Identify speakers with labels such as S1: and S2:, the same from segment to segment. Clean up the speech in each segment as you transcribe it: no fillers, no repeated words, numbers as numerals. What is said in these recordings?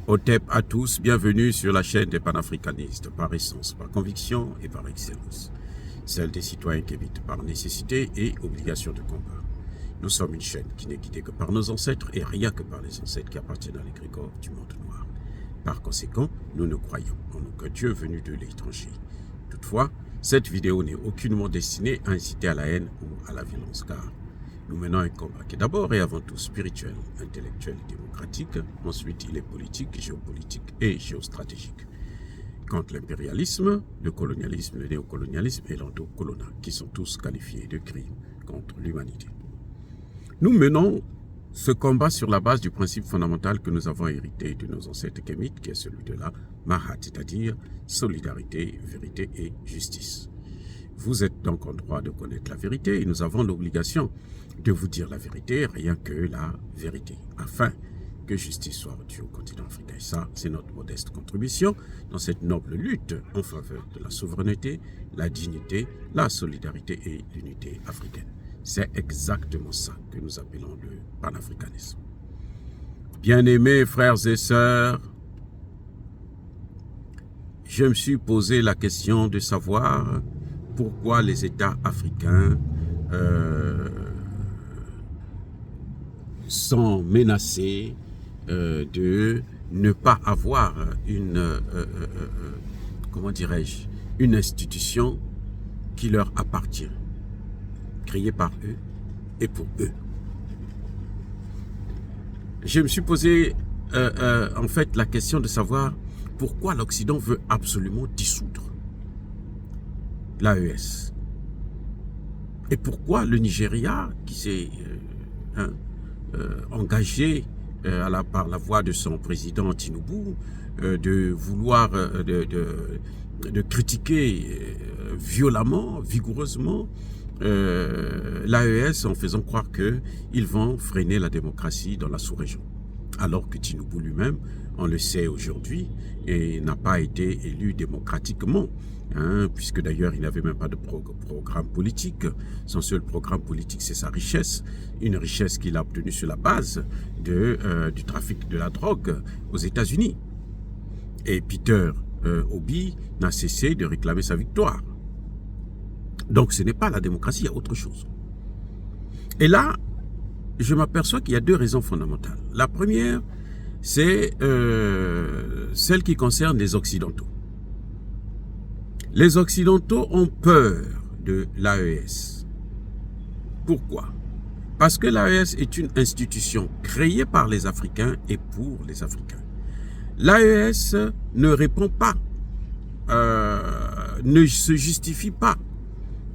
S1: Otep à tous, bienvenue sur la chaîne des panafricanistes, par essence, par conviction et par excellence. Celle des citoyens qui évitent par nécessité et obligation de combat. Nous sommes une chaîne qui n'est guidée que par nos ancêtres et rien que par les ancêtres qui appartiennent à l'égrégore du monde noir. Par conséquent, nous ne croyons en aucun Dieu venu de l'étranger. Toutefois, cette vidéo n'est aucunement destinée à inciter à la haine ou à la violence, car nous menons un combat qui est d'abord et avant tout spirituel, intellectuel et démocratique. Ensuite, il est politique, géopolitique et géostratégique. Contre l'impérialisme, le colonialisme, le néocolonialisme et l'endocolonat, qui sont tous qualifiés de crimes contre l'humanité. Nous menons ce combat sur la base du principe fondamental que nous avons hérité de nos ancêtres kémites, qui est celui de la Mahat, c'est-à-dire solidarité, vérité et justice. Vous êtes donc en droit de connaître la vérité et nous avons l'obligation de vous dire la vérité, rien que la vérité, afin que justice soit rendue au continent africain. Et ça, c'est notre modeste contribution dans cette noble lutte en faveur de la souveraineté, la dignité, la solidarité et l'unité africaine. C'est exactement ça que nous appelons le panafricanisme. Bien-aimés frères et sœurs, je me suis posé la question de savoir pourquoi les États africains sont menacés de ne pas avoir une, comment dirais-je, une institution qui leur appartient, créée par eux et pour eux. Je me suis posé en fait la question de savoir pourquoi l'Occident veut absolument dissoudre l'AES. Et pourquoi le Nigeria, qui s'est engagé par la voix de son président Tinubu, de vouloir de critiquer violemment, vigoureusement l'AES en faisant croire qu'ils vont freiner la démocratie dans la sous-région. Alors que Tinubu lui-même, on le sait aujourd'hui, n'a pas été élu démocratiquement. Puisque d'ailleurs il n'avait même pas de programme politique. Son seul programme politique, c'est sa richesse, une richesse qu'il a obtenue sur la base du trafic de la drogue aux États-Unis. Et Peter Obi n'a cessé de réclamer sa victoire. Donc ce n'est pas la démocratie, il y a autre chose. Et là, je m'aperçois qu'il y a deux raisons fondamentales. La première, c'est celle qui concerne les Occidentaux. Les Occidentaux ont peur de l'AES. Pourquoi? Parce que l'AES est une institution créée par les Africains et pour les Africains. L'AES ne répond pas, ne se justifie pas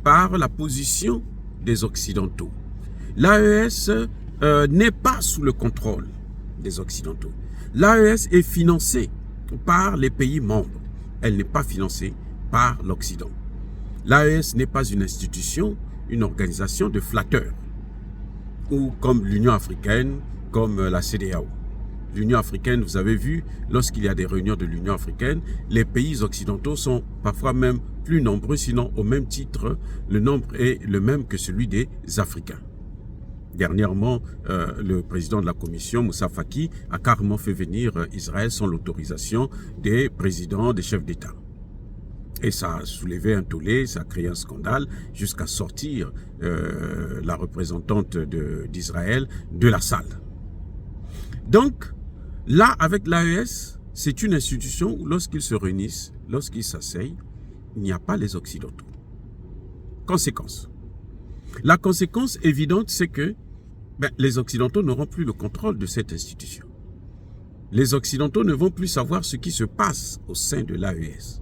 S1: par la position des Occidentaux. L'AES n'est pas sous le contrôle des Occidentaux. L'AES est financée par les pays membres. Elle n'est pas financée par l'Occident. L'AES n'est pas une institution, une organisation de flatteurs, ou comme l'Union africaine, comme la CEDEAO. L'Union africaine, vous avez vu, lorsqu'il y a des réunions de l'Union africaine, les pays occidentaux sont parfois même plus nombreux, sinon au même titre, le nombre est le même que celui des Africains. Dernièrement, le président de la commission, Moussa Faki, a carrément fait venir Israël sans l'autorisation des présidents, des chefs d'État. Et ça a soulevé un tollé, ça a créé un scandale jusqu'à sortir la représentante d'Israël de la salle. Donc, là, avec l'AES, c'est une institution où lorsqu'ils se réunissent, lorsqu'ils s'asseyent, il n'y a pas les Occidentaux. Conséquence. La conséquence évidente, c'est que les Occidentaux n'auront plus le contrôle de cette institution. Les Occidentaux ne vont plus savoir ce qui se passe au sein de l'AES.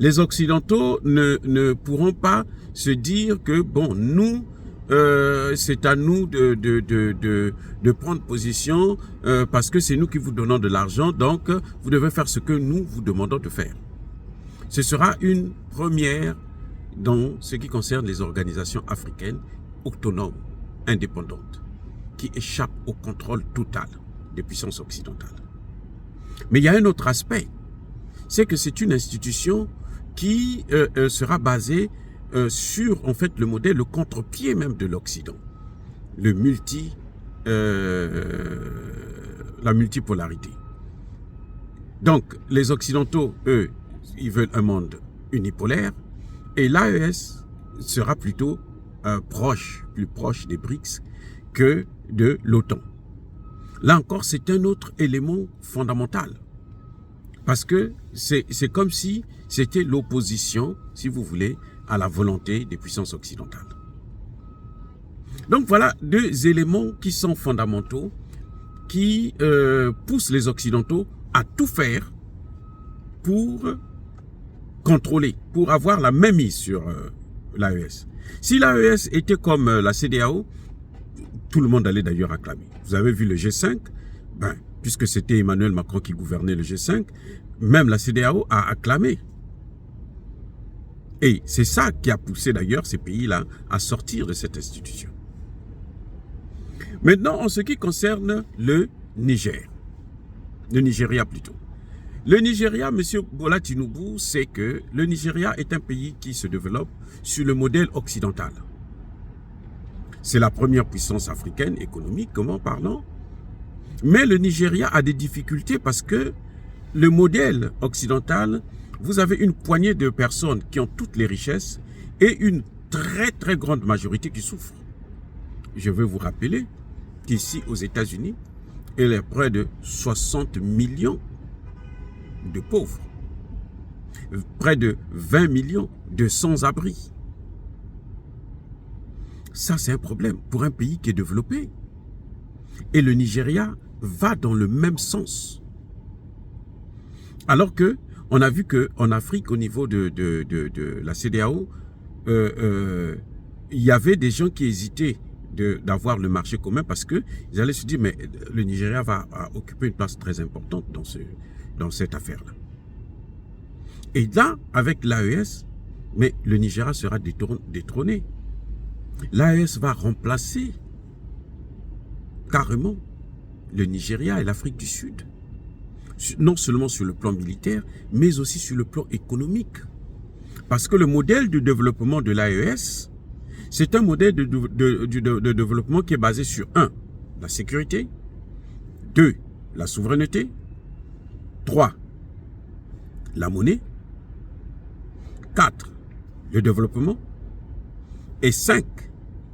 S1: Les Occidentaux ne pourront pas se dire que, bon, nous, c'est à nous de prendre position parce que c'est nous qui vous donnons de l'argent, donc vous devez faire ce que nous vous demandons de faire. Ce sera une première dans ce qui concerne les organisations africaines autonomes, indépendantes, qui échappent au contrôle total des puissances occidentales. Mais il y a un autre aspect, c'est que c'est une institution qui sera basée sur en fait le modèle, le contre-pied même de l'Occident, la multipolarité. Donc, les Occidentaux, eux, ils veulent un monde unipolaire, et l'AES sera plutôt plus proche des BRICS que de l'OTAN. Là encore, c'est un autre élément fondamental. Parce que c'est comme si c'était l'opposition, si vous voulez, à la volonté des puissances occidentales. Donc voilà deux éléments qui sont fondamentaux, qui poussent les Occidentaux à tout faire pour contrôler, pour avoir la même mise sur l'AES. Si l'AES était comme la CEDEAO, tout le monde allait d'ailleurs acclamer. Vous avez vu le G5, puisque c'était Emmanuel Macron qui gouvernait le G5, même la CEDEAO a acclamé. Et c'est ça qui a poussé d'ailleurs ces pays-là à sortir de cette institution. Maintenant, en ce qui concerne le Niger, le Nigeria plutôt. Le Nigeria, M. Bola Tinubu, sait que le Nigeria est un pays qui se développe sur le modèle occidental. C'est la première puissance africaine économiquement parlant. Mais le Nigeria a des difficultés parce que le modèle occidental, vous avez une poignée de personnes qui ont toutes les richesses et une très très grande majorité qui souffre. Je veux vous rappeler qu'ici aux États-Unis, il y a près de 60 millions de pauvres, près de 20 millions de sans-abri. Ça, c'est un problème pour un pays qui est développé. Et le Nigeria va dans le même sens. Alors que on a vu qu'en Afrique, au niveau de la CEDEAO, il y avait des gens qui hésitaient d'avoir le marché commun parce qu'ils allaient se dire, mais le Nigeria va occuper une place très importante dans cette affaire-là. Et là, avec l'AES, mais le Nigeria sera détrôné. L'AES va remplacer carrément le Nigeria et l'Afrique du Sud. Non seulement sur le plan militaire, mais aussi sur le plan économique. Parce que le modèle de développement de l'AES, c'est un modèle de développement qui est basé sur 1. La sécurité, 2. La souveraineté, 3. La monnaie, 4. Le développement et 5.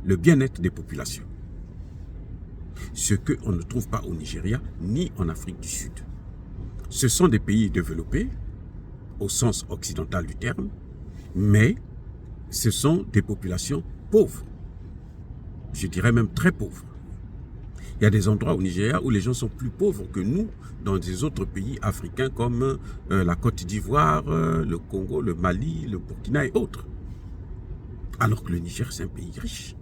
S1: Le bien-être des populations. Ce qu'on ne trouve pas au Nigeria ni en Afrique du Sud. Ce sont des pays développés au sens occidental du terme, mais ce sont des populations pauvres. Je dirais même très pauvres. Il y a des endroits au Nigeria où les gens sont plus pauvres que nous dans des autres pays africains comme la Côte d'Ivoire, le Congo, le Mali, le Burkina et autres. Alors que le Niger, c'est un pays riche.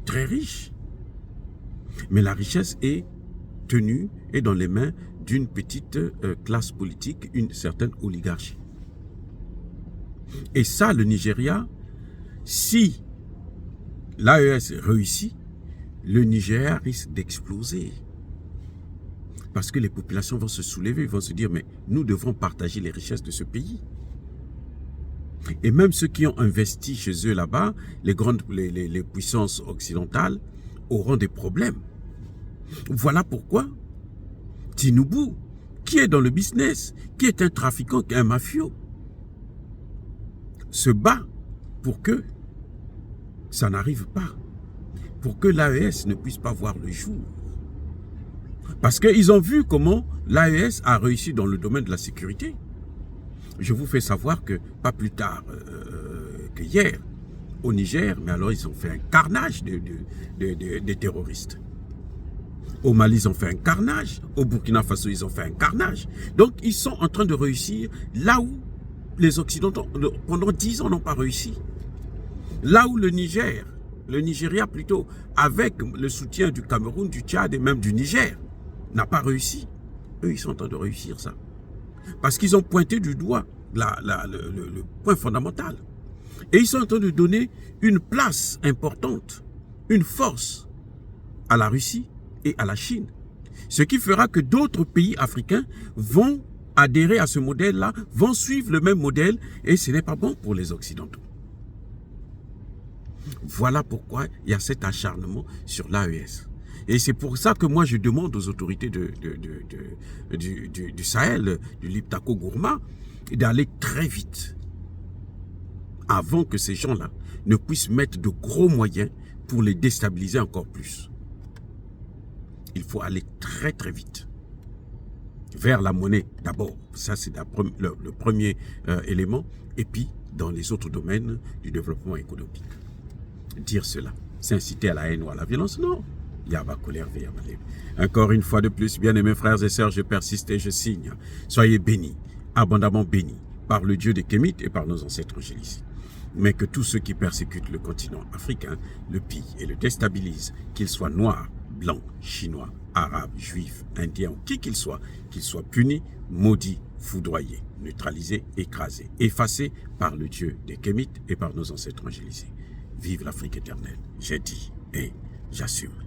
S1: Très riche. Mais la richesse est tenue et dans les mains d'une petite classe politique, une certaine oligarchie. Et ça, le Nigeria, si l'AES réussit, le Nigeria risque d'exploser. Parce que les populations vont se soulever, vont se dire, mais nous devons partager les richesses de ce pays. Et même ceux qui ont investi chez eux là-bas, les puissances occidentales, auront des problèmes. Voilà pourquoi Tinubu, qui est dans le business, qui est un trafiquant, qui est un mafieux, se bat pour que ça n'arrive pas, pour que l'AES ne puisse pas voir le jour. Parce qu'ils ont vu comment l'AES a réussi dans le domaine de la sécurité. Je vous fais savoir que pas plus tard que hier, au Niger, mais alors ils ont fait un carnage des terroristes. Au Mali, ils ont fait un carnage. Au Burkina Faso, ils ont fait un carnage. Donc, ils sont en train de réussir là où les Occidentaux, pendant 10 ans, n'ont pas réussi. Là où le Nigeria plutôt, avec le soutien du Cameroun, du Tchad et même du Niger, n'a pas réussi. Eux, ils sont en train de réussir ça. Parce qu'ils ont pointé du doigt le point fondamental. Et ils sont en train de donner une place importante, une force à la Russie et à la Chine. Ce qui fera que d'autres pays africains vont adhérer à ce modèle-là, vont suivre le même modèle et ce n'est pas bon pour les Occidentaux. Voilà pourquoi il y a cet acharnement sur l'AES. Et c'est pour ça que moi, je demande aux autorités du Sahel, du Liptako Gourma, d'aller très vite avant que ces gens-là ne puissent mettre de gros moyens pour les déstabiliser encore plus. Il faut aller très très vite vers la monnaie d'abord. Ça, c'est le premier élément. Et puis, dans les autres domaines du développement économique. Dire cela, c'est inciter à la haine ou à la violence? Non. Yaba colère, Yaba libre. Encore une fois de plus, bien-aimés frères et sœurs, je persiste et je signe. Soyez bénis, abondamment bénis, par le Dieu des Kémites et par nos ancêtres angéliques. Mais que tous ceux qui persécutent le continent africain le pillent et le déstabilisent, qu'ils soient noirs, blancs, chinois, arabes, juifs, indiens ou qui qu'ils soient punis, maudits, foudroyés, neutralisés, écrasés, effacés par le Dieu des Kémites et par nos ancêtres angélisés. Vive l'Afrique éternelle, j'ai dit et j'assume.